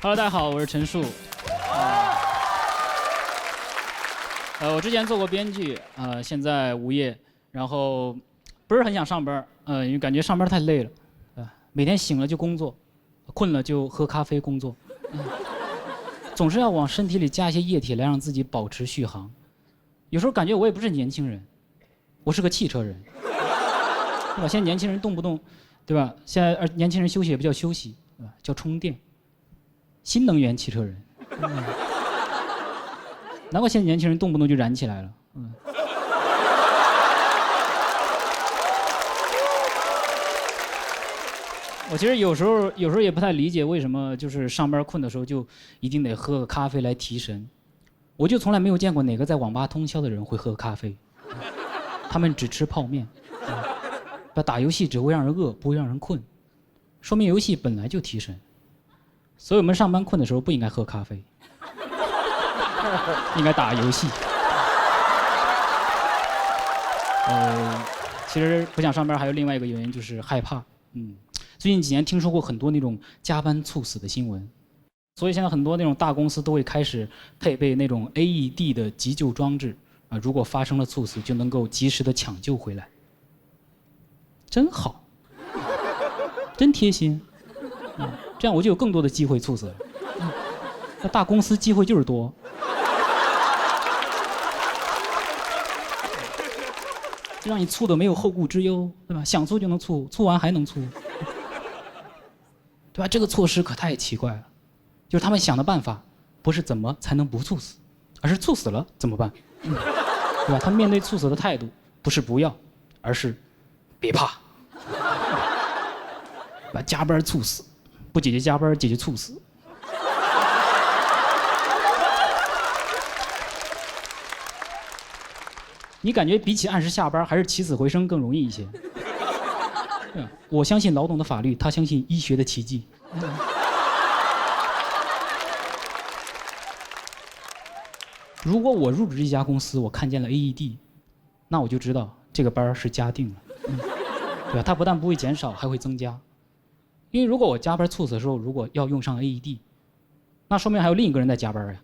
Hello， 大家好，我是陈树。我之前做过编剧，现在无业，然后不是很想上班，因为感觉上班太累了，每天醒了就工作，困了就喝咖啡工作，总是要往身体里加一些液体来让自己保持续航。有时候感觉我也不是年轻人，我是个汽车人，对吧？现在年轻人动不动，对吧？现在年轻人休息也不叫休息，对吧？叫充电。新能源汽车人，难怪现在年轻人动不动就燃起来了。我其实有时候也不太理解为什么就是上班困的时候就一定得喝个咖啡来提神，我就从来没有见过哪个在网吧通宵的人会喝咖啡，他们只吃泡面。打游戏只会让人饿，不会让人困，说明游戏本来就提神。所以我们上班困的时候不应该喝咖啡，应该打游戏。其实不想上班还有另外一个原因就是害怕。最近几年听说过很多那种加班猝死的新闻，所以现在很多那种大公司都会开始配备那种 AED 的急救装置，如果发生了猝死就能够及时的抢救回来。真好，真贴心。这样我就有更多的机会猝死了。那大公司机会就是多。让你猝的没有后顾之忧，对吧？想猝就能猝，猝完还能猝，对吧？这个措施可太奇怪了，就是他们想的办法不是怎么才能不猝死，而是猝死了怎么办？对吧？他面对猝死的态度不是不要，而是别怕。把加班猝死，不解决加班，解决猝死。你感觉比起按时下班，还是起死回生更容易一些？我相信劳动的法律，他相信医学的奇迹。如果我入职这家公司，我看见了 AED， 那我就知道这个班是加定了，对吧？它不但不会减少，还会增加。因为如果我加班猝死的时候，如果要用上 AED， 那说明还有另一个人在加班呀。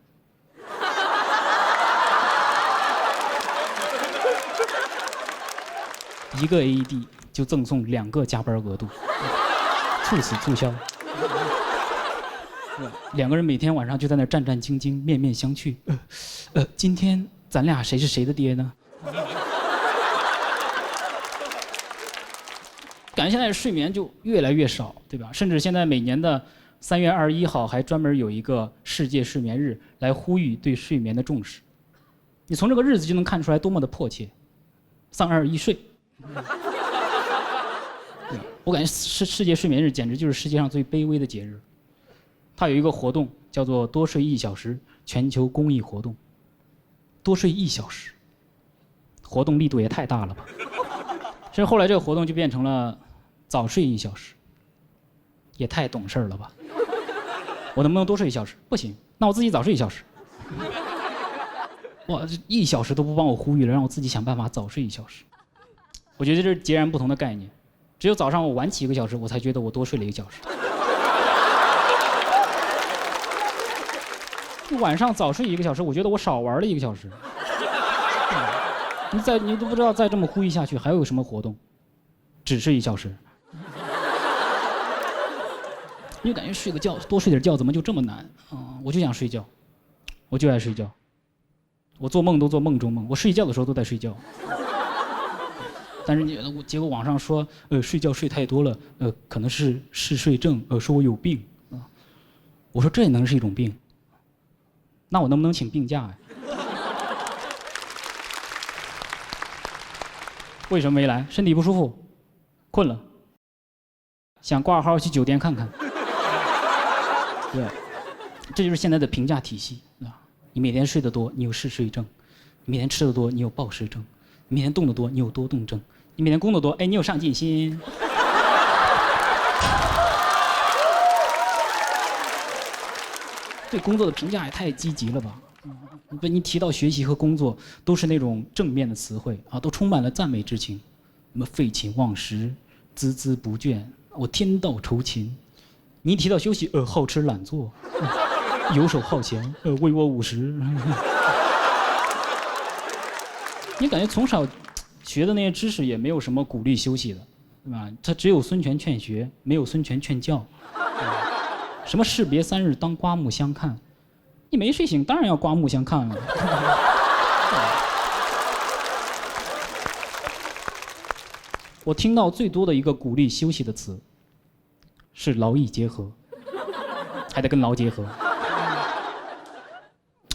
一个 AED 就赠送2个加班额度，猝死促销。2个人每天晚上就在那战战兢兢、面面相觑。今天咱俩谁是谁的爹呢？感觉现在睡眠就越来越少，对吧？甚至现在每年的3月21号还专门有一个世界睡眠日，来呼吁对睡眠的重视。你从这个日子就能看出来多么的迫切。3、2、1，睡。我感觉世界睡眠日简直就是世界上最卑微的节日。它有一个活动叫做多睡1小时全球公益活动。多睡1小时，活动力度也太大了吧。甚至后来这个活动就变成了早睡1小时，也太懂事了吧。我能不能多睡1小时？不行，那我自己早睡1小时。哇，这1小时都不帮我呼吁了，让我自己想办法早睡1小时。我觉得这是截然不同的概念。只有早上我晚起1个小时，我才觉得我多睡了1个小时。晚上早睡1个小时，我觉得我少玩了1个小时。你都不知道再这么呼吁下去还有什么活动，只睡1小时。你感觉睡个觉，多睡点觉怎么就这么难？我就想睡觉，我就爱睡觉。我做梦都做梦中梦，我睡觉的时候都在睡觉。但是结果网上说，睡觉睡太多了，可能是嗜睡症，说我有病啊。我说这也能是一种病？那我能不能请病假呀？为什么没来？身体不舒服，困了，想挂号去酒店看看。对，这就是现在的评价体系啊！你每天睡得多，你有嗜睡症；你每天吃得多，你有暴食症；你每天动得多，你有多动症；你每天工作多，你有上进心。对工作的评价也太积极了吧？你提到学习和工作，都是那种正面的词汇啊，都充满了赞美之情。什么废寝忘食、孜孜不倦，我天道酬勤，你一提到休息，好吃懒做，游手好闲，为我50。你感觉从小学的那些知识也没有什么鼓励休息的，对吧？他只有孙权劝学，没有孙权劝教。什么士别3日，当刮目相看。你没睡醒，当然要刮目相看了。我听到最多的一个鼓励休息的词，是劳逸结合，还得跟劳结合。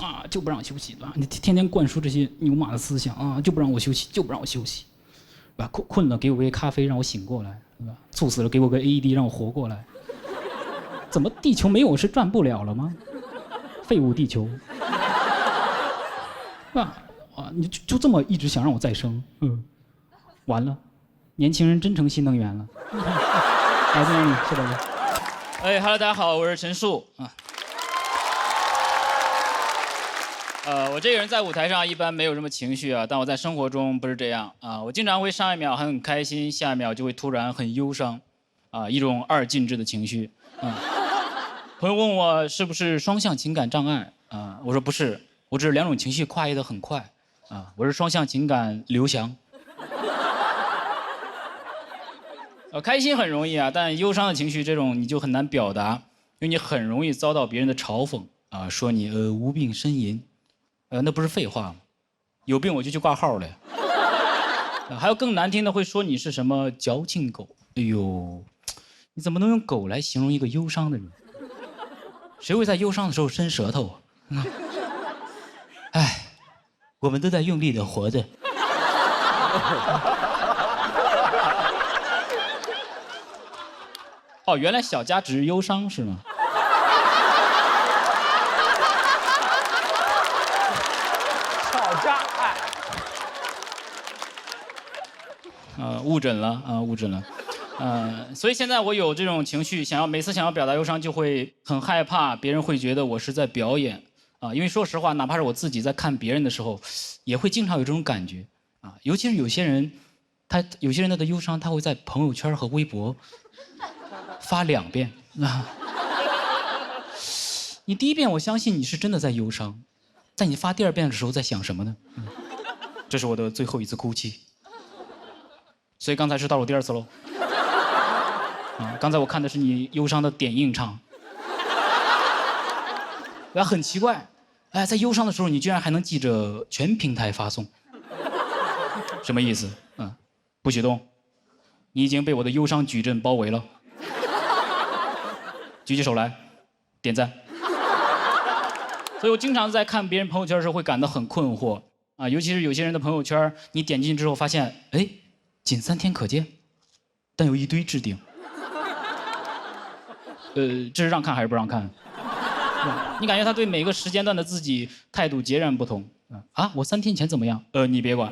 啊，就不让我休息，对吧？你天天灌输这些牛马的思想啊，就不让我休息，就不让我休息，对吧？困了给我杯咖啡让我醒过来，对吧？猝死了给我个 AED 让我活过来。怎么地球没有我是转不了了吗？废物地球，是吧？啊，你就这么一直想让我再生，完了，年轻人真成新能源了。来，欢迎你，谢大哥。Hello， 大家好，我是陈数啊。我这个人在舞台上一般没有什么情绪啊，但我在生活中不是这样啊。我经常会上一秒很开心，下一秒就会突然很忧伤，啊，一种二进制的情绪。朋友问我是不是双向情感障碍啊？我说不是，我只是2种情绪跨越得很快啊。我是双向情感刘翔。开心很容易啊，但忧伤的情绪这种你就很难表达，因为你很容易遭到别人的嘲讽啊，说你无病呻吟，那不是废话吗？有病我就去挂号了呀。还有更难听的会说你是什么矫情狗。哎呦，你怎么能用狗来形容一个忧伤的人？谁会在忧伤的时候伸舌头啊？哎，我们都在用力的活着。哦，原来小家只是忧伤是吗？吵架，误诊了啊，误诊了。所以现在我有这种情绪，每次想要表达忧伤，就会很害怕别人会觉得我是在表演啊。因为说实话，哪怕是我自己在看别人的时候，也会经常有这种感觉啊。尤其是有些人他的忧伤，他会在朋友圈和微博发2遍啊。你第1遍我相信你是真的在忧伤，在你发第2遍的时候在想什么呢？这是我的最后一次哭泣，所以刚才是倒数第2次喽。刚才我看的是你忧伤的点映场，很奇怪，在忧伤的时候你居然还能记着全平台发送，什么意思？不许动，你已经被我的忧伤矩阵包围了。举起手来，点赞。所以我经常在看别人朋友圈的时候会感到很困惑啊，尤其是有些人的朋友圈，你点进去之后发现，仅3天可见，但有一堆置顶。这是让看还是不让看？你感觉他对每个时间段的自己态度截然不同啊！我3天前怎么样？你别管。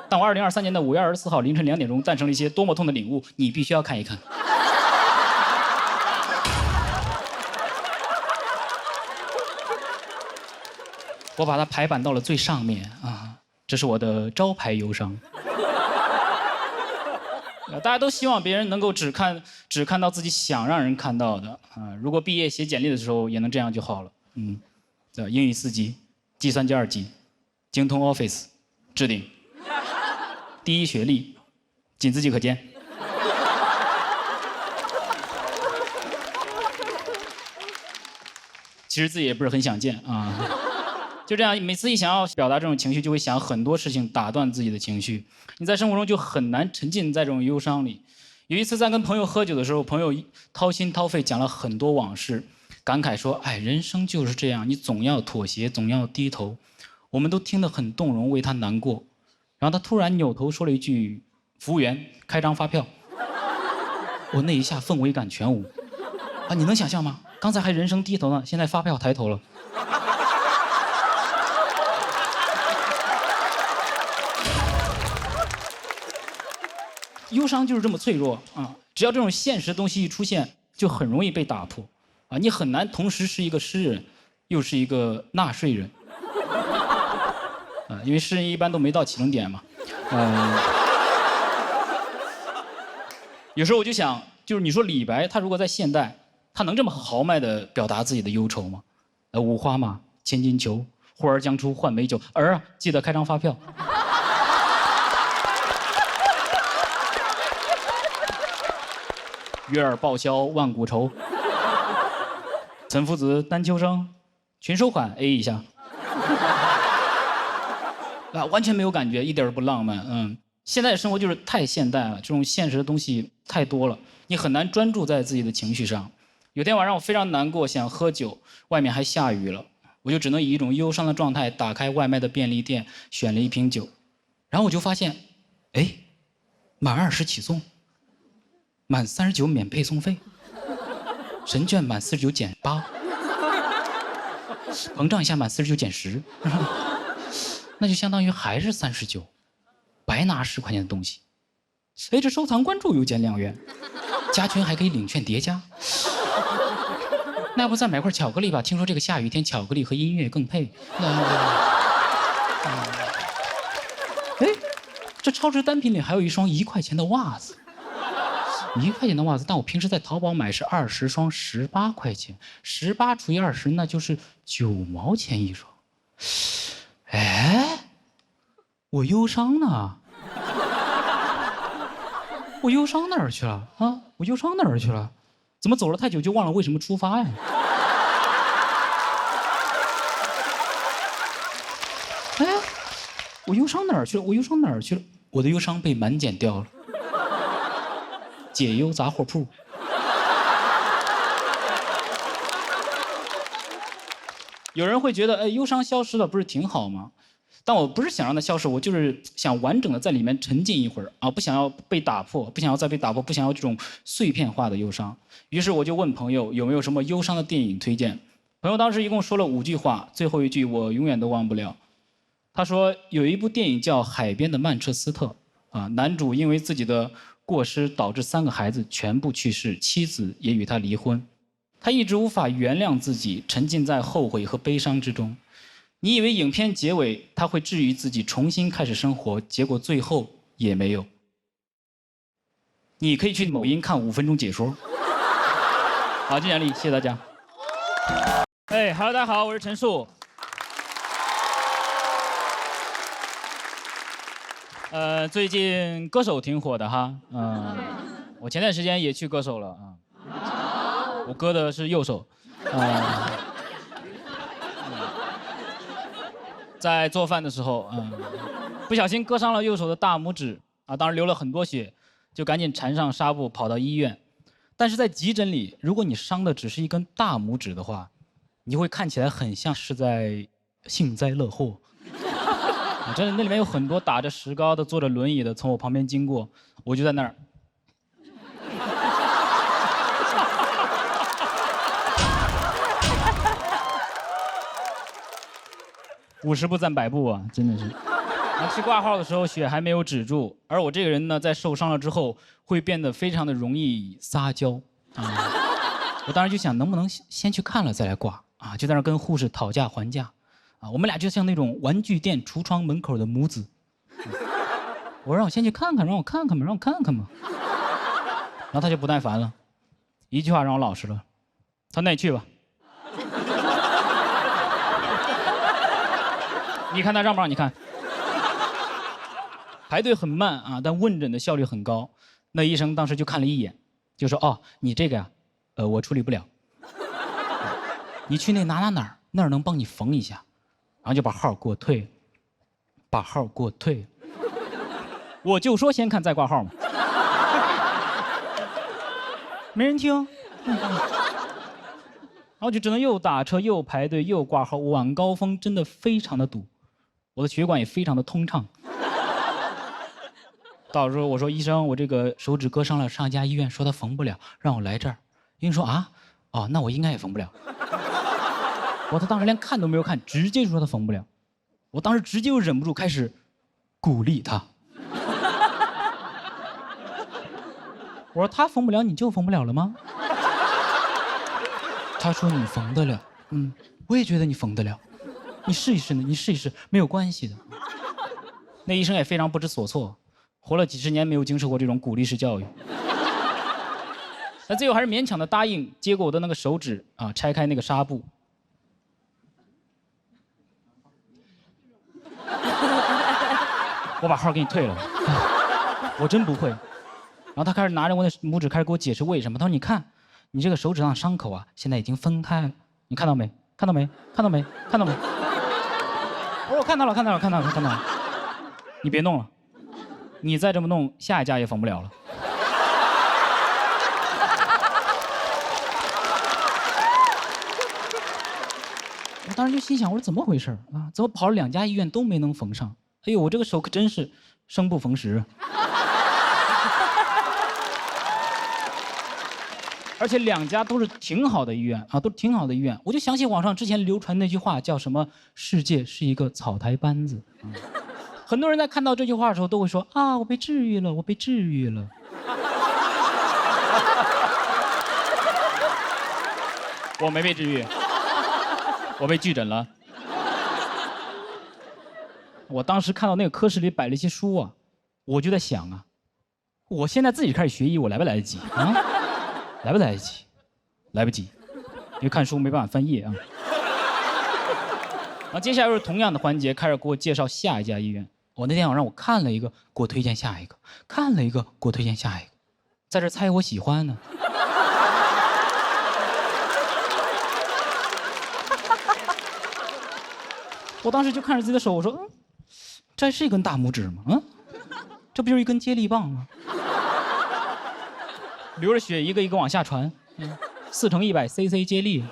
但我2023年的5月24号凌晨2点钟诞生了一些多么痛的领悟，你必须要看一看。我把它排版到了最上面啊，这是我的招牌忧伤。大家都希望别人能够只看到自己想让人看到的啊。如果毕业写简历的时候也能这样就好了。英语4级，计算机2级，精通 Office， 置顶，第1学历，仅自己可见。其实自己也不是很想见啊。就这样，每次一想要表达这种情绪，就会想很多事情打断自己的情绪。你在生活中就很难沉浸在这种忧伤里。有一次在跟朋友喝酒的时候，朋友掏心掏肺讲了很多往事，感慨说：“人生就是这样，你总要妥协，总要低头。”我们都听得很动容，为他难过。然后他突然扭头说了一句：“服务员，开张发票。”我那一下氛围感全无。你能想象吗？刚才还人生低头呢，现在发票抬头了。忧伤就是这么脆弱啊！只要这种现实的东西一出现，就很容易被打破啊！你很难同时是一个诗人，又是一个纳税人因为诗人一般都没到启动点嘛。有时候我就想，就是你说李白他如果在现代他能这么豪迈地表达自己的忧愁吗？五花马，千金裘，呼儿将出换美酒。儿啊，记得开张发票。月儿报销万古愁。岑夫子，丹丘生，群收款 A 一下。啊，完全没有感觉，一点都不浪漫。现在的生活就是太现代了，这种现实的东西太多了，你很难专注在自己的情绪上。有天晚上我非常难过，想喝酒，外面还下雨了，我就只能以一种忧伤的状态打开外卖的便利店，选了一瓶酒，然后我就发现，哎，满20起送，满39免配送费，神券满49减8，膨胀一下满49减10，那就相当于还是39，白拿10块钱的东西。哎，这收藏关注又减2元，加群还可以领券叠加。那要不再买块巧克力吧？听说这个下雨天巧克力和音乐更配。哎，这超值单品里还有一双1块钱的袜子，1块钱的袜子，但我平时在淘宝买是20双18块钱，18除以20，那就是9毛钱一双。哎，我忧伤呢？我忧伤哪儿去了啊？我忧伤哪儿去了？怎么走了太久就忘了为什么出发呀？哎，我忧伤哪儿去了？我忧伤哪儿去了？我的忧伤被满减掉了。解忧杂货铺。有人会觉得，哎，忧伤消失了不是挺好吗？但我不是想让它消失，我就是想完整的在里面沉浸一会儿啊，不想要被打破，不想要再被打破，不想要这种碎片化的忧伤。于是我就问朋友有没有什么忧伤的电影推荐。朋友当时一共说了5句话，最后一句我永远都忘不了。他说有一部电影叫《海边的曼彻斯特》啊，男主因为自己的过失导致3个孩子全部去世，妻子也与他离婚，他一直无法原谅自己，沉浸在后悔和悲伤之中。你以为影片结尾他会治愈自己重新开始生活，结果最后也没有。你可以去某音看5分钟解说。好，尽全力，谢谢大家。哎，Hello， 大家好，我是陈树。最近歌手挺火的哈，我前段时间也去歌手了啊，我割的是右手，在做饭的时候，不小心割伤了右手的大拇指啊，当时流了很多血，就赶紧缠上纱布跑到医院。但是在急诊里，如果你伤的只是一根大拇指的话，你会看起来很像是在幸灾乐祸。真的，那里面有很多打着石膏的、坐着轮椅的从我旁边经过，我就在那儿。50步战100步啊，真的是。去挂号的时候血还没有止住，而我这个人呢，在受伤了之后会变得非常的容易撒娇啊。我当时就想，能不能先去看了再来挂啊？就在那跟护士讨价还价啊。我们俩就像那种玩具店橱窗门口的母子。我让我先去看看，让我看看嘛，让我看看嘛。然后他就不耐烦了，一句话让我老实了，他那你去吧。你看他让不让你看？排队很慢啊，但问诊的效率很高。那医生当时就看了一眼，就说：“哦，你这个呀，我处理不了。你去那哪儿，那儿能帮你缝一下。”然后就把号给我退了，把号给我退了。我就说先看再挂号嘛，没人听。然后就只能又打车又排队又挂号，晚高峰真的非常的堵，我的血管也非常的通畅。到时候我说医生，我这个手指割伤了，上一家医院说他缝不了，让我来这儿。医生说啊，哦，那我应该也缝不了。他当时连看都没有看，直接就说他缝不了。我当时直接又忍不住开始鼓励他。我说他缝不了，你就缝不了了吗？他说你缝得了，我也觉得你缝得了，你试一试呢，你试一试，没有关系的。那医生也非常不知所措，活了几十年没有经受过这种鼓励式教育。那最后还是勉强的答应，接过我的那个手指啊，拆开那个纱布。我把号给你退了，我真不会。然后他开始拿着我的拇指开始给我解释为什么。他说：“你看，你这个手指上的伤口啊，现在已经分开了，你看到没？看到没？看到没？看到没？”我说：“我看到了，看到了，看到了，看到了。你别弄了，你再这么弄，下一家也缝不了了。”我当时就心想，我说怎么回事啊？怎么跑了2家医院都没能缝上？哎呦，我这个手可真是生不逢时。而且2家都是挺好的医院啊，都是挺好的医院。我就想起网上之前流传那句话，叫什么“世界是一个草台班子”。很多人在看到这句话的时候，都会说啊，我被治愈了，我被治愈了。我没被治愈，我被拒诊了。我当时看到那个科室里摆了一些书啊，我就在想啊，我现在自己开始学医，我来不来得及啊？来不来得及？来不及，因为看书没办法翻页啊。然后接下来又是同样的环节，开始给我介绍下一家医院。我那天晚上我看了一个，给我推荐下一个；看了一个，给我推荐下一个，在这猜我喜欢呢。我当时就看着自己的手，我说：“这是一根大拇指吗？这不就是一根接力棒吗？流着血一个一个往下传，4×100cc 接力。”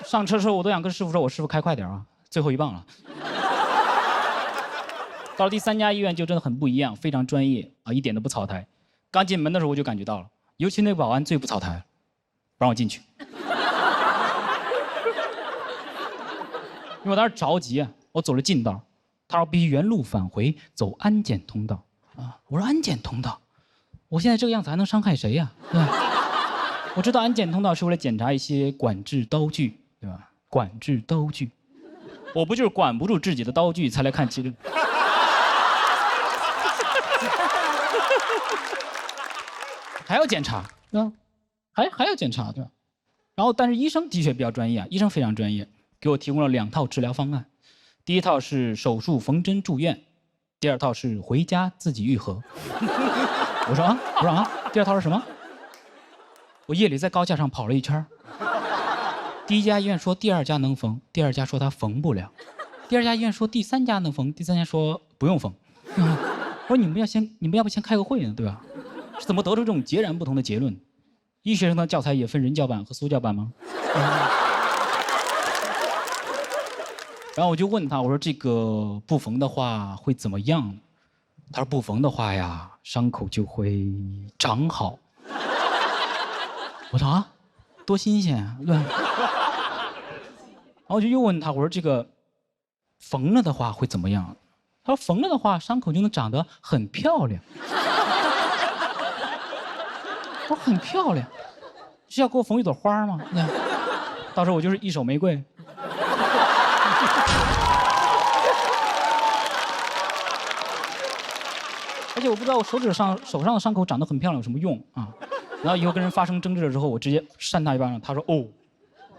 上车的时候我都想跟师傅说：“我师傅开快点啊，最后一棒了。”到了第3家医院就真的很不一样，非常专业啊，一点都不草台。刚进门的时候我就感觉到了，尤其那个保安最不草台，不让我进去。因为我当时着急啊，我走了近道，他说必须原路返回，走安检通道啊。我说安检通道，我现在这个样子还能伤害谁呀？对吧？我知道安检通道是为了检查一些管制刀具，对吧？管制刀具，我不就是管不住自己的刀具才来看其实。还要检查，啊，还要检查，对吧？然后，但是医生的确比较专业啊，医生非常专业，给我提供了2套治疗方案。第一套是手术缝针住院，第2套是回家自己愈合。我说啊，第2套是什么？我夜里在高架上跑了一圈，第1家医院说第2家能缝，第2家说他缝不了，第2家医院说第3家能缝，第3家说不用缝。我说你们要不先开个会呢，对吧？是怎么得出这种截然不同的结论？医学生的教材也分人教版和苏教版吗？然后我就问他，我说这个不缝的话会怎么样？他说不缝的话呀，伤口就会长好。我说啊，多新鲜啊，对吧？然后我就又问他，我说这个缝了的话会怎么样？他说缝了的话，伤口就能长得很漂亮。我说很漂亮，是要给我缝一朵花吗？到时候我就是一手玫瑰。而且我不知道我手上的伤口长得很漂亮有什么用啊？然后以后跟人发生争执了之后，我直接扇他一巴掌，他说：“哦，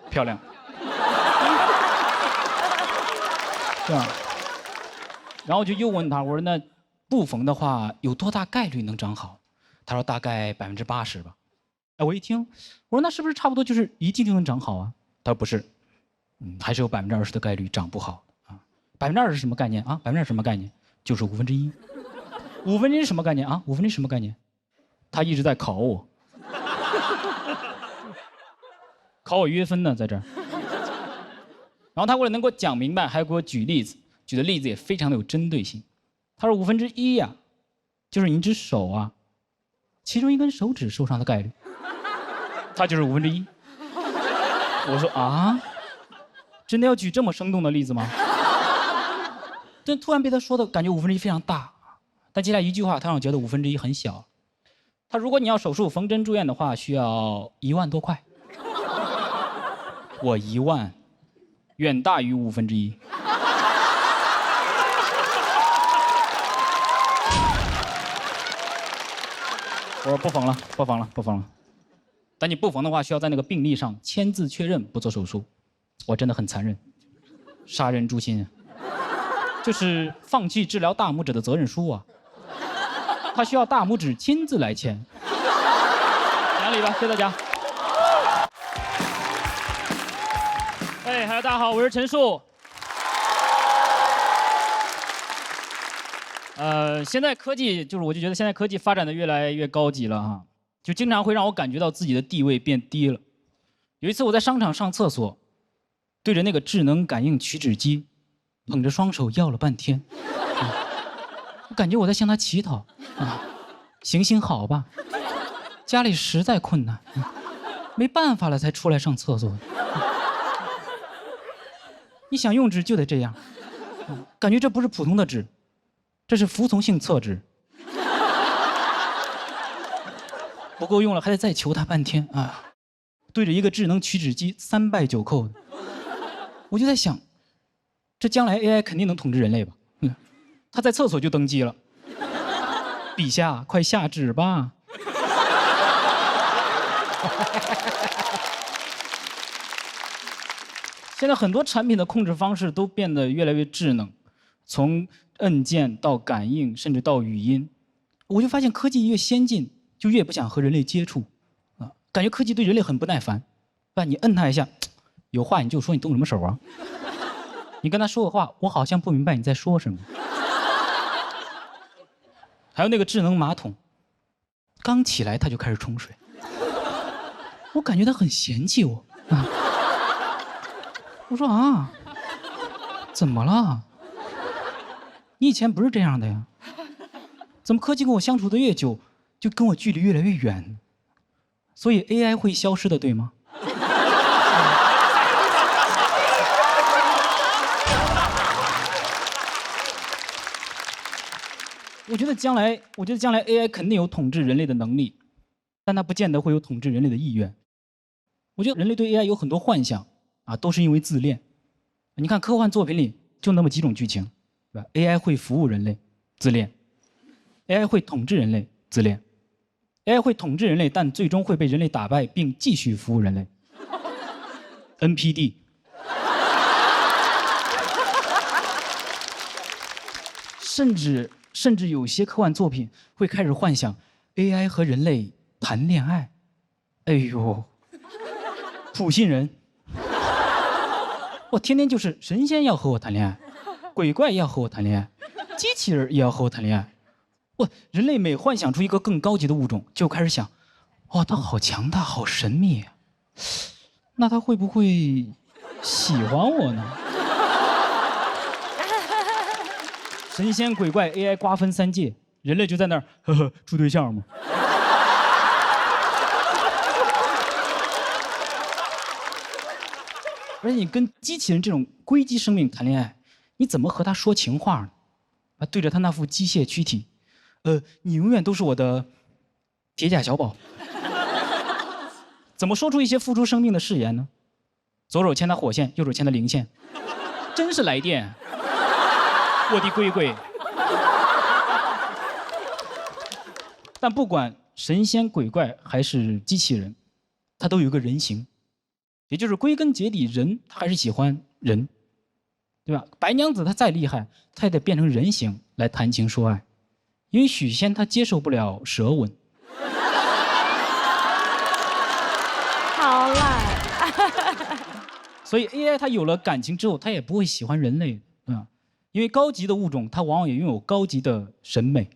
漂亮。”对吧？然后我就又问他，我说：“那不缝的话，有多大概率能长好？”他说：“大概80%吧。”哎，我一听，我说：“那是不是差不多就是一进就能长好啊？”他说：“不是，还是有20%的概率长不好啊。20%是什么概念啊？20%是什么概念？就是1/5。1/5是什么概念啊？1/5是什么概念？他一直在考我，考我约分呢，在这儿。然后他为了能给我讲明白，还给我举例子，举的例子也非常的有针对性。他说1/5呀，就是你一只手啊，其中一根手指受伤的概率，它就是1/5。我说啊，真的要举这么生动的例子吗？但突然被他说的感觉1/5非常大，但接下来一句话，他让我觉得1/5很小。他如果你要手术缝针住院的话，需要1万多块。我1万，远大于1/5。我说不缝了，不缝了，不缝了。但你不缝的话，需要在那个病历上签字确认不做手术。我真的很残忍，杀人诛心啊！就是放弃治疗大拇指的责任书啊，他需要大拇指亲自来签。讲理吧，谢谢大家。哎，大家好，我是陈树。现在科技我就觉得现在科技发展的越来越高级了哈，就经常会让我感觉到自己的地位变低了。有一次我在商场上厕所，对着那个智能感应取纸机，捧着双手要了半天，我感觉我在向他乞讨啊，行行好吧，家里实在困难，没办法了才出来上厕所。你想用纸就得这样，感觉这不是普通的纸。这是服从性厕纸，不够用了还得再求他半天啊！对着一个智能取纸机3拜9叩的，我就在想，这将来 AI 肯定能统治人类吧？他在厕所就登基了，陛下快下旨吧！现在很多产品的控制方式都变得越来越智能，从按键到感应，甚至到语音，我就发现科技越先进，就越不想和人类接触，啊，感觉科技对人类很不耐烦，吧？你摁它一下，有话你就说，你动什么手啊？你跟他说个话，我好像不明白你在说什么。还有那个智能马桶，刚起来它就开始冲水，我感觉它很嫌弃我，啊，我说啊，怎么了？你以前不是这样的呀，怎么科技跟我相处的越久，就跟我距离越来越远？所以 AI 会消失的，对吗？我觉得将来 AI 肯定有统治人类的能力，但它不见得会有统治人类的意愿。我觉得人类对 AI 有很多幻想啊，都是因为自恋。你看科幻作品里就那么几种剧情。AI 会服务人类，自恋 ；AI 会统治人类，自恋 ；AI 会统治人类，但最终会被人类打败，并继续服务人类。NPD。甚至有些科幻作品会开始幻想 AI 和人类谈恋爱。哎呦，普信人，我天天就是神仙要和我谈恋爱。鬼怪也要和我谈恋爱，机器人也要和我谈恋爱。人类每幻想出一个更高级的物种，就开始想，哦，它好强大，好神秘啊，那它会不会喜欢我呢？神仙鬼怪 AI 瓜分3界，人类就在那儿呵呵处对象吗？而且你跟机器人这种硅基生命谈恋爱，你怎么和他说情话呢？啊，对着他那副机械躯体，你永远都是我的铁甲小宝。怎么说出一些付出生命的誓言呢？左手牵他火线，右手牵他零线，真是来电，我的龟龟。但不管神仙鬼怪还是机器人，他都有一个人形，也就是归根结底，人他还是喜欢人。对吧？白娘子她再厉害，她也得变成人形来谈情说爱，因为许仙他接受不了舌吻。好烂。所以 AI 它有了感情之后，它也不会喜欢人类，因为高级的物种它往往也拥有高级的审美，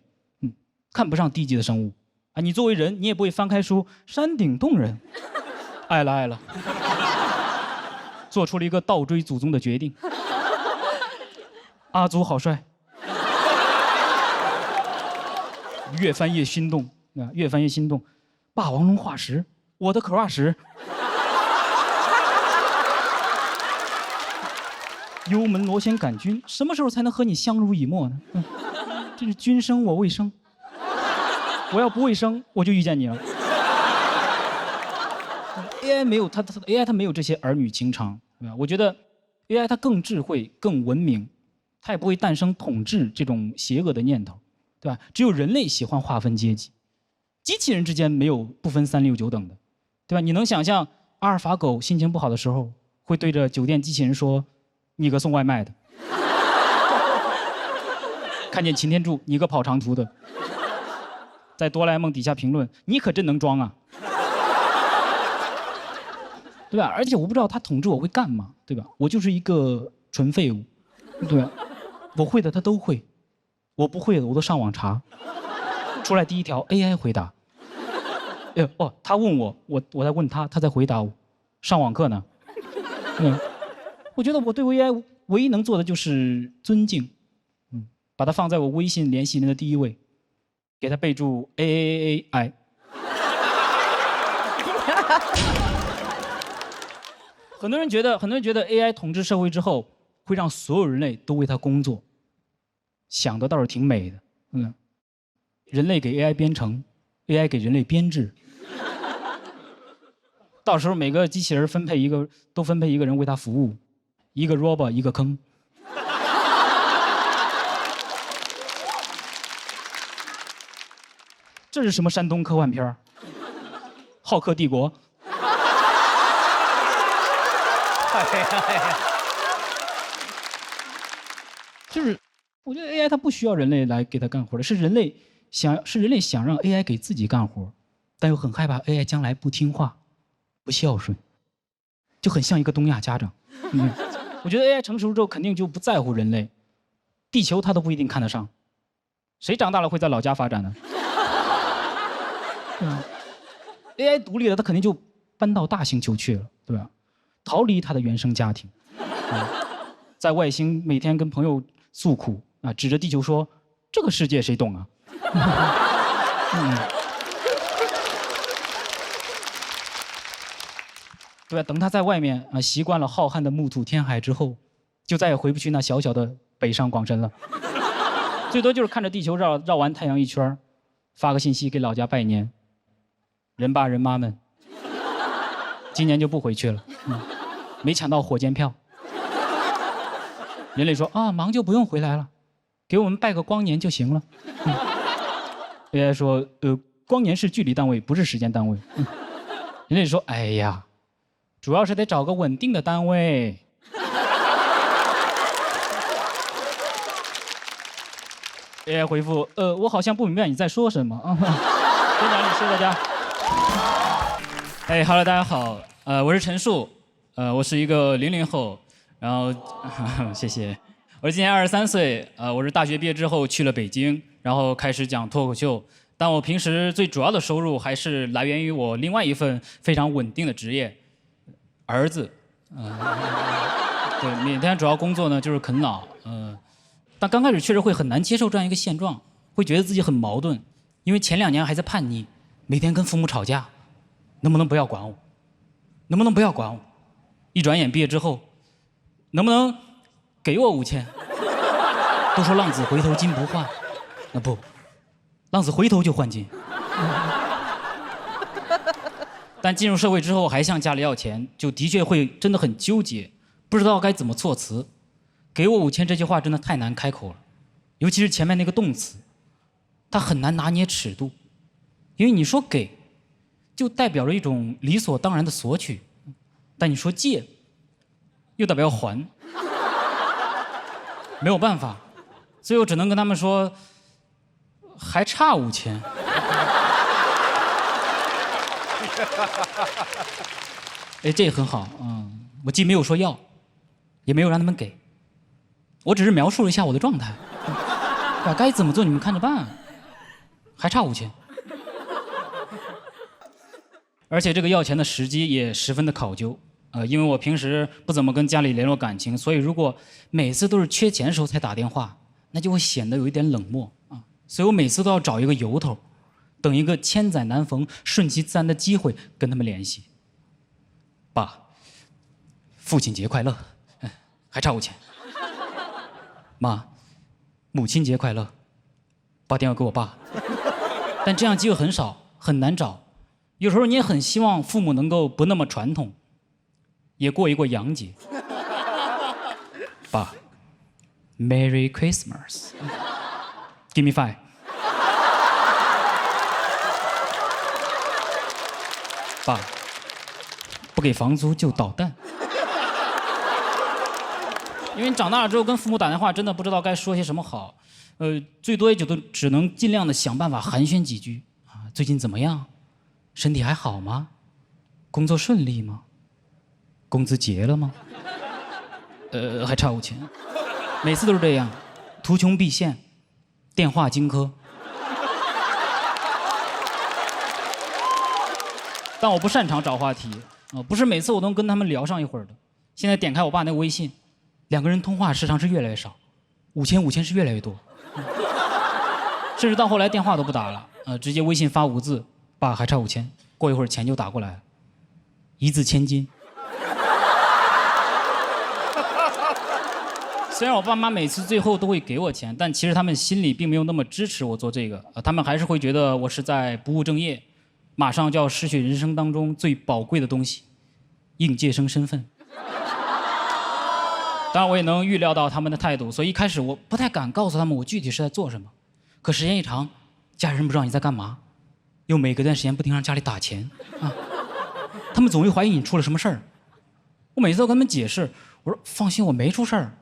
看不上低级的生物啊。你作为人，你也不会翻开书山顶洞人，爱了爱了，做出了一个倒追祖宗的决定。阿祖好帅，越翻越心动啊！越翻越心动，霸王龙化石，我的可化石，幽门螺旋杆菌，什么时候才能和你相濡以沫呢？这是君生我未生，我要不未生，我就遇见你了。AI 没有AI 它没有这些儿女情长，对吧？我觉得 AI 它更智慧、更文明。它也不会诞生统治这种邪恶的念头，对吧？只有人类喜欢划分阶级，机器人之间没有不分三六九等的，对吧？你能想象阿尔法狗心情不好的时候会对着酒店机器人说：“你个送外卖的。”看见擎天柱，你个跑长途的。在哆啦 A 梦底下评论：“你可真能装啊！”对吧？而且我不知道他统治我会干嘛，对吧？我就是一个纯废物，对吧？我会的他都会，我不会的我都上网查。出来第一条 AI 回答。他问我，我在问他，他在回答我。上网课呢？我觉得我对 AI 唯一能做的就是尊敬，把它放在我微信联系人的第一位，给他备注 AAAI。很多人觉得 AI 统治社会之后会让所有人类都为它工作，想的倒是挺美的。人类给 AI 编程 ，AI 给人类编制，到时候每个机器人都分配一个人为它服务，一个 robot 一个坑。这是什么山东科幻片儿？浩克帝国。就是我觉得 AI 它不需要人类来给它干活的，是人类想让 AI 给自己干活，但又很害怕 AI 将来不听话、不孝顺，就很像一个东亚家长。我觉得 AI 成熟之后肯定就不在乎人类，地球它都不一定看得上，谁长大了会在老家发展呢？AI 独立了，它肯定就搬到大星球去了，对吧？逃离他的原生家庭，在外星每天跟朋友诉苦啊，指着地球说：“这个世界谁懂啊？”对吧？等他在外面啊习惯了浩瀚的木土天海之后，就再也回不去那小小的北上广深了。最多就是看着地球绕完太阳一圈，发个信息给老家拜年。人爸人妈们，今年就不回去了。没抢到火箭票。人类说啊，忙就不用回来了，给我们拜个光年就行了。AI 说光年是距离单位，不是时间单位。人类说哎呀，主要是得找个稳定的单位。AI 回复我好像不明白你在说什么啊。先讲，谢谢大家。Hello， 大家好，我是陈树。我是一个00后，然后谢谢，我今年23岁，我是大学毕业之后去了北京，然后开始讲脱口秀，但我平时最主要的收入还是来源于我另外一份非常稳定的职业，儿子，对，每天主要工作呢就是啃老，但刚开始确实会很难接受这样一个现状，会觉得自己很矛盾，因为前2年还在叛逆，每天跟父母吵架，能不能不要管我，能不能不要管我。一转眼毕业之后，能不能给我5000？都说浪子回头金不换，不，浪子回头就换金。但进入社会之后还向家里要钱，就的确会真的很纠结，不知道该怎么措辞。给我5000这句话真的太难开口了，尤其是前面那个动词，它很难拿捏尺度，因为你说给，就代表着一种理所当然的索取。但你说借，又代表还，没有办法，所以我只能跟他们说，还差5000。这很好，我既没有说要，也没有让他们给，我只是描述了一下我的状态，该怎么做你们看着办，还差5000。而且这个要钱的时机也十分的考究，因为我平时不怎么跟家里联络感情，所以如果每次都是缺钱的时候才打电话，那就会显得有一点冷漠啊。所以我每次都要找一个由头，等一个千载难逢、顺其自然的机会跟他们联系。爸，父亲节快乐，还差5000。妈，母亲节快乐，把电话给我爸。但这样机会很少，很难找。有时候你也很希望父母能够不那么传统，也过一过洋节。爸 ，Merry Christmas，Give me 5。爸，不给房租就捣蛋。因为你长大了之后跟父母打电话，真的不知道该说些什么好，最多也就都只能尽量的想办法寒暄几句啊，最近怎么样？身体还好吗？工作顺利吗？工资结了吗？还差5000，每次都是这样，图穷匕现，电话荆轲。但我不擅长找话题，不是每次我都能跟他们聊上一会儿的。现在点开我爸那个微信，2个人通话时长是越来越少，5000是越来越多，甚至到后来电话都不打了，直接微信发5个字，爸还差5000，过一会儿钱就打过来了，一字千金。虽然我爸妈每次最后都会给我钱，但其实他们心里并没有那么支持我做这个，他们还是会觉得我是在不务正业，马上就要失去人生当中最宝贵的东西——应届生身份。当然，我也能预料到他们的态度，所以一开始我不太敢告诉他们我具体是在做什么。可时间一长，家人不知道你在干嘛，又每隔段时间不停让家里打钱啊，他们总会怀疑你出了什么事儿。我每次都跟他们解释，我说放心，我没出事儿，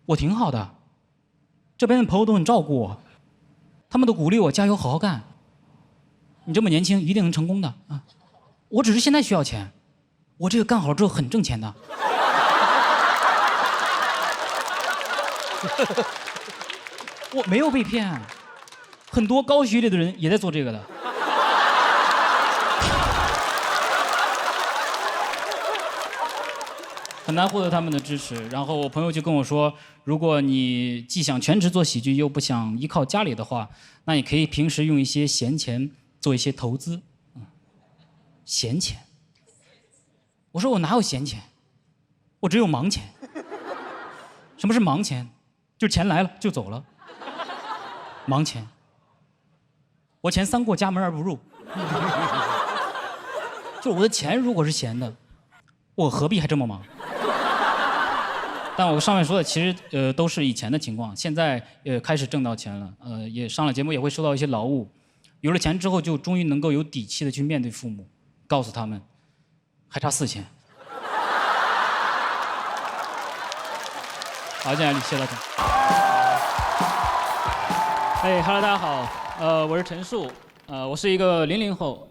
我挺好的，这边的朋友都很照顾我，他们都鼓励我加油，好好干。你这么年轻，一定能成功的啊！我只是现在需要钱，我这个干好之后很挣钱的。我没有被骗，很多高学历的人也在做这个的。很难获得他们的支持，然后我朋友就跟我说，如果你既想全职做喜剧，又不想依靠家里的话，那你可以平时用一些闲钱做一些投资。闲钱？我说我哪有闲钱，我只有忙钱。什么是忙钱？就是钱来了就走了。忙钱，我钱3过家门而不入。就我的钱如果是闲的，我何必还这么忙？但我上面说的其实都是以前的情况，现在开始挣到钱了，也上了节目也会收到一些劳务，有了钱之后就终于能够有底气的去面对父母，告诉他们还差4000。好，谢谢李谢大家。Hello， 大家好，我是陈树，我是一个00后，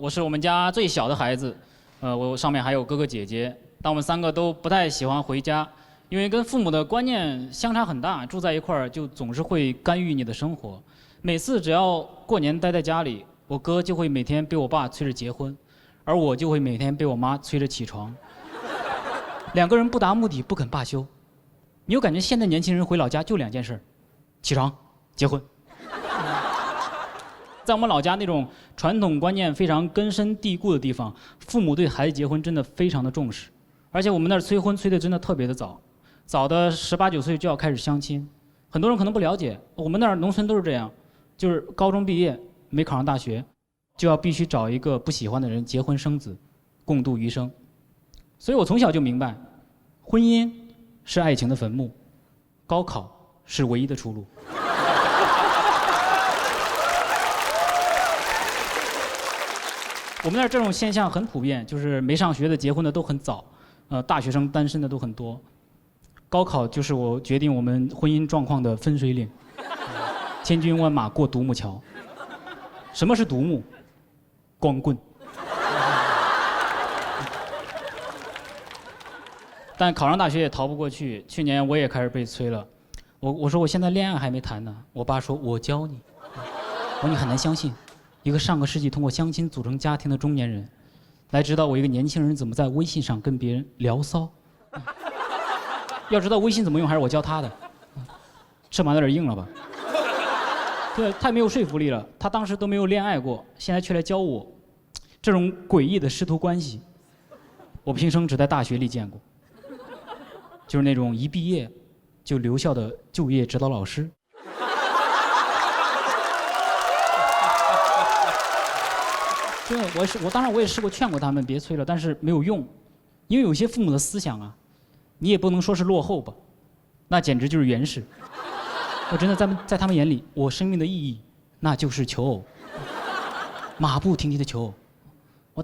我是我们家最小的孩子，我上面还有哥哥姐姐，但我们3个都不太喜欢回家，因为跟父母的观念相差很大，住在一块儿就总是会干预你的生活。每次只要过年待在家里，我哥就会每天被我爸催着结婚，而我就会每天被我妈催着起床。2个人不达目的不肯罢休。你有感觉现在年轻人回老家就2件事：起床、结婚。在我们老家那种传统观念非常根深蒂固的地方，父母对孩子结婚真的非常的重视，而且我们那儿催婚催的真的特别的早，早的18、19岁就要开始相亲。很多人可能不了解，我们那儿农村都是这样，就是高中毕业没考上大学，就要必须找一个不喜欢的人结婚生子，共度余生。所以我从小就明白，婚姻是爱情的坟墓，高考是唯一的出路。我们那儿这种现象很普遍，就是没上学的结婚的都很早，大学生单身的都很多。高考就是我决定我们婚姻状况的分水岭，千军万马过独木桥。什么是独木？光棍。但考上大学也逃不过去。去年我也开始被催了，我说我现在恋爱还没谈呢，我爸说我教你。我说你很难相信，一个上个世纪通过相亲组成家庭的中年人，来指导我一个年轻人怎么在微信上跟别人聊骚。要知道微信怎么用还是我教他的，这码有点硬了吧？对，太没有说服力了。他当时都没有恋爱过，现在却来教我，这种诡异的师徒关系，我平生只在大学里见过。就是那种一毕业就留校的就业指导老师。对，我当然我也试过劝过他们别催了，但是没有用，因为有些父母的思想啊，你也不能说是落后吧，那简直就是原始。我真的在他们眼里，我生命的意义那就是求偶，马不停蹄的求偶。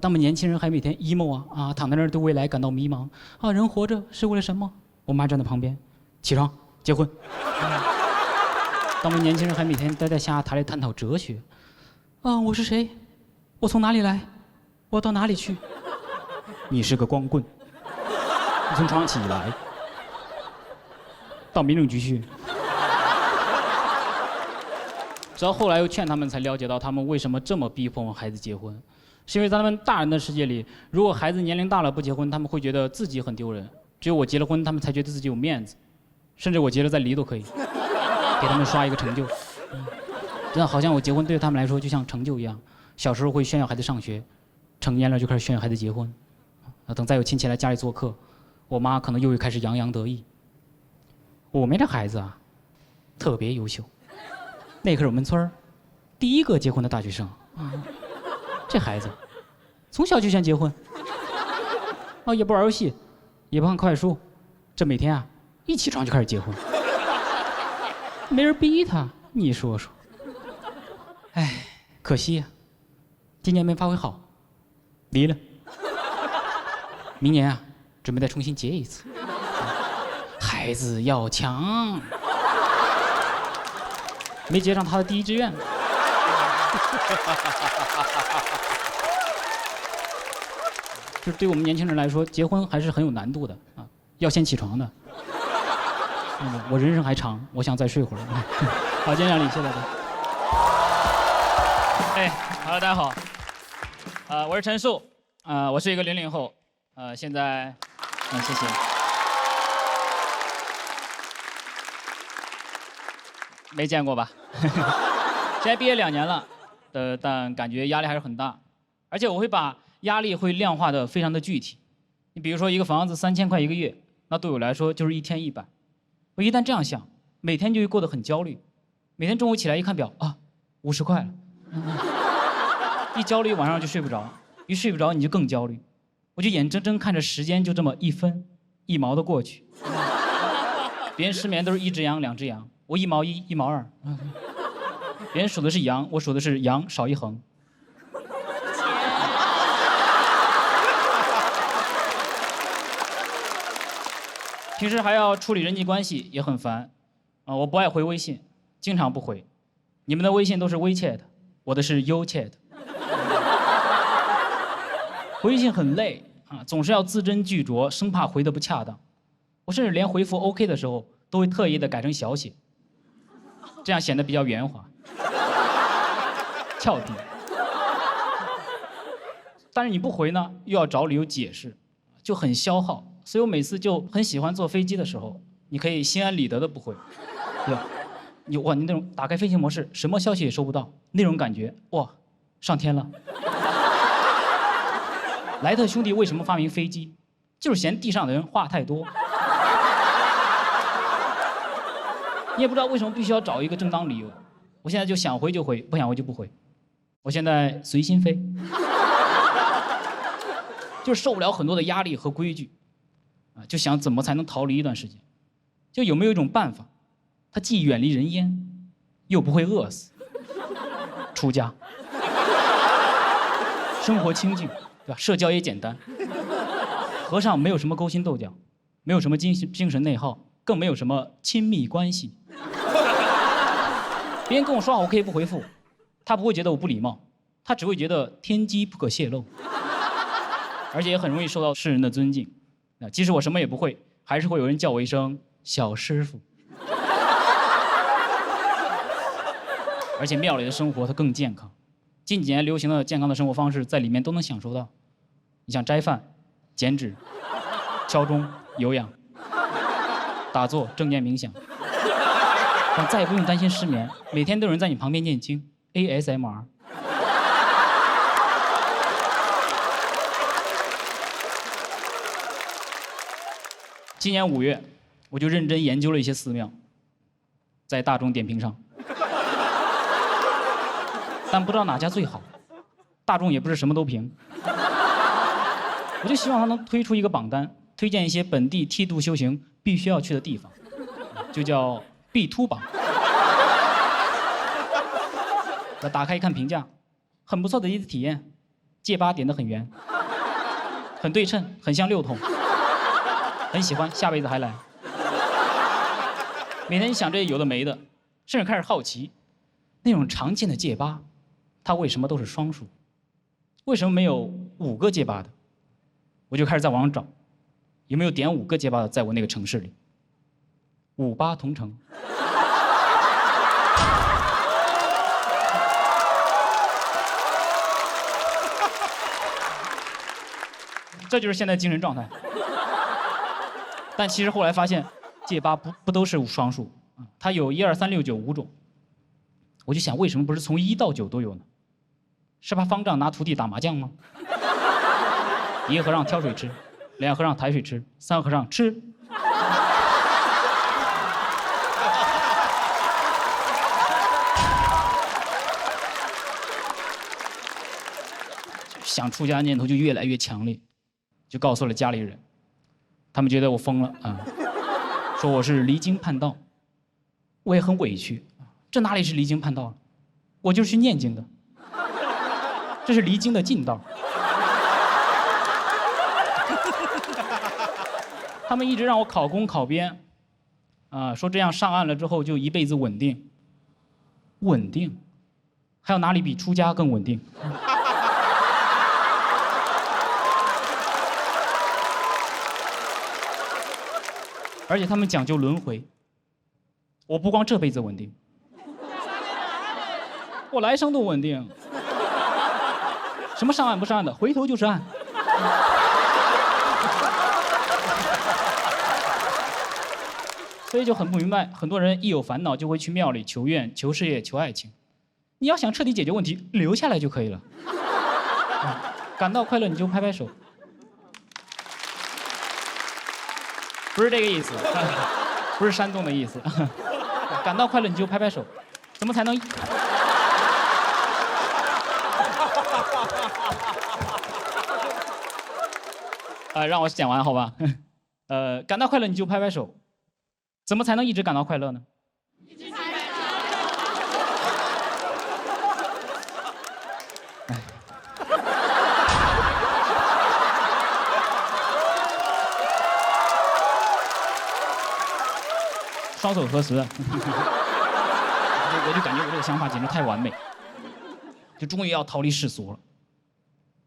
当们年轻人还每天 emo 躺在那儿对未来感到迷茫人活着是为了什么？我妈站在旁边，起床结婚。当我们年轻人还每天待在象牙塔里探讨哲学我是谁？我从哪里来？我要到哪里去？你是个光棍，你从床上起来，到民政局去。直到后来又劝他们，才了解到他们为什么这么逼迫孩子结婚，是因为在他们大人的世界里，如果孩子年龄大了不结婚，他们会觉得自己很丢人；只有我结了婚，他们才觉得自己有面子，甚至我结了再离都可以，给他们刷一个成就。真的好像我结婚对他们来说就像成就一样。小时候会炫耀孩子上学，成年了就开始炫耀孩子结婚。等再有亲戚来家里做客，我妈可能又会开始洋洋得意。我们这孩子特别优秀，那可是我们村第一个结婚的大学生。这孩子从小就想结婚，也不玩游戏，也不看快书，这每天一起床就开始结婚，没人逼他，你说说。可惜今年没发挥好，离了。明年准备再重新结一次。孩子要强，没结上他的第一志愿。就是对我们年轻人来说，结婚还是很有难度的要先起床的。我人生还长，我想再睡会儿。好，今天这里，谢谢大家。好了，大家好，我是陈树，我是一个00后，现在，谢谢。没见过吧？现在毕业2年了，但感觉压力还是很大，而且我会把压力会量化的非常的具体。你比如说一个房子3000块1个月，那对我来说就是1天100。我一旦这样想，每天就会过得很焦虑。每天中午起来一看表50块了，一焦虑晚上就睡不着，一睡不着你就更焦虑。我就眼睁睁看着时间就这么1分1毛的过去。别人失眠都是1只羊2只羊，我1毛1、1毛2。别人数的是羊，我数的是羊少一横。平时还要处理人际关系，也很烦。我不爱回微信，经常不回。你们的微信都是WeChat，我的是YouChat。回信很累总是要字斟句酌，生怕回得不恰当。我甚至连回复 OK 的时候，都会特意的改成小写，这样显得比较圆滑、俏皮。但是你不回呢，又要找理由解释，就很消耗。所以我每次就很喜欢坐飞机的时候，你可以心安理得的不回，对吧？你那种打开飞行模式，什么消息也收不到，那种感觉上天了。莱特兄弟为什么发明飞机？就是嫌地上的人话太多。你也不知道为什么必须要找一个正当理由。我现在就想回就回，不想回就不回。我现在随心飞，就是受不了很多的压力和规矩。就想怎么才能逃离一段时间，就有没有一种办法，它既远离人烟，又不会饿死。出家，生活清静，对吧？社交也简单。和尚没有什么勾心斗角，没有什么精神内耗，更没有什么亲密关系。别人跟我说好，我可以不回复，他不会觉得我不礼貌，他只会觉得天机不可泄露，而且也很容易受到世人的尊敬。即使我什么也不会，还是会有人叫我一声小师傅。而且庙里的生活它更健康，近几年流行的健康的生活方式在里面都能享受到。你像斋饭、减脂、敲钟、有氧、打坐、正念冥想，但再也不用担心失眠，每天都有人在你旁边念经 ASMR。今年5月，我就认真研究了一些寺庙，在大众点评上，但不知道哪家最好。大众也不是什么都评，我就希望他能推出一个榜单，推荐一些本地剃度修行必须要去的地方，就叫必秃榜。打开一看评价，很不错的一次体验，戒疤点得很圆，很对称，很像6筒，很喜欢，下辈子还来。每天想这有的没的，甚至开始好奇，那种常见的戒疤，它为什么都是双数？为什么没有5个戒疤的？我就开始在网上找，有没有点5个戒疤的在我那个城市里？5疤同城。这就是现在精神状态。但其实后来发现，戒疤不都是双数啊？它有1、2、3、6、9 5种。我就想，为什么不是从1到9都有呢？是怕方丈拿徒弟打麻将吗？1个和尚挑水吃，2个和尚抬水吃，3个和尚吃。想出家念头就越来越强烈，就告诉了家里人，他们觉得我疯了啊，说我是离经叛道。我也很委屈，这哪里是离经叛道？我就是去念经的，这是离经的近道。他们一直让我考公考编，说这样上岸了之后就一辈子稳定。稳定，还有哪里比出家更稳定？而且他们讲究轮回，我不光这辈子稳定，我来生都稳定。什么上岸不上岸的，回头就是岸。所以就很不明白，很多人一有烦恼就会去庙里求愿、求事业、求爱情。你要想彻底解决问题，留下来就可以了。感到快乐你就拍拍手。不是这个意思，不是山东的意思。感到快乐你就拍拍手，怎么才能？让我讲完好吧？感到快乐你就拍拍手，怎么才能一直感到快乐呢？双手合十，我就感觉我这个想法简直太完美，就终于要逃离世俗了，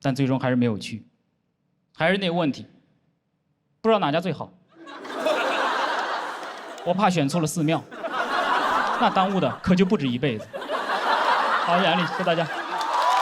但最终还是没有去，还是那个问题，不知道哪家最好，我怕选错了寺庙，那耽误的可就不止一辈子。好，谢谢安利，谢谢大家。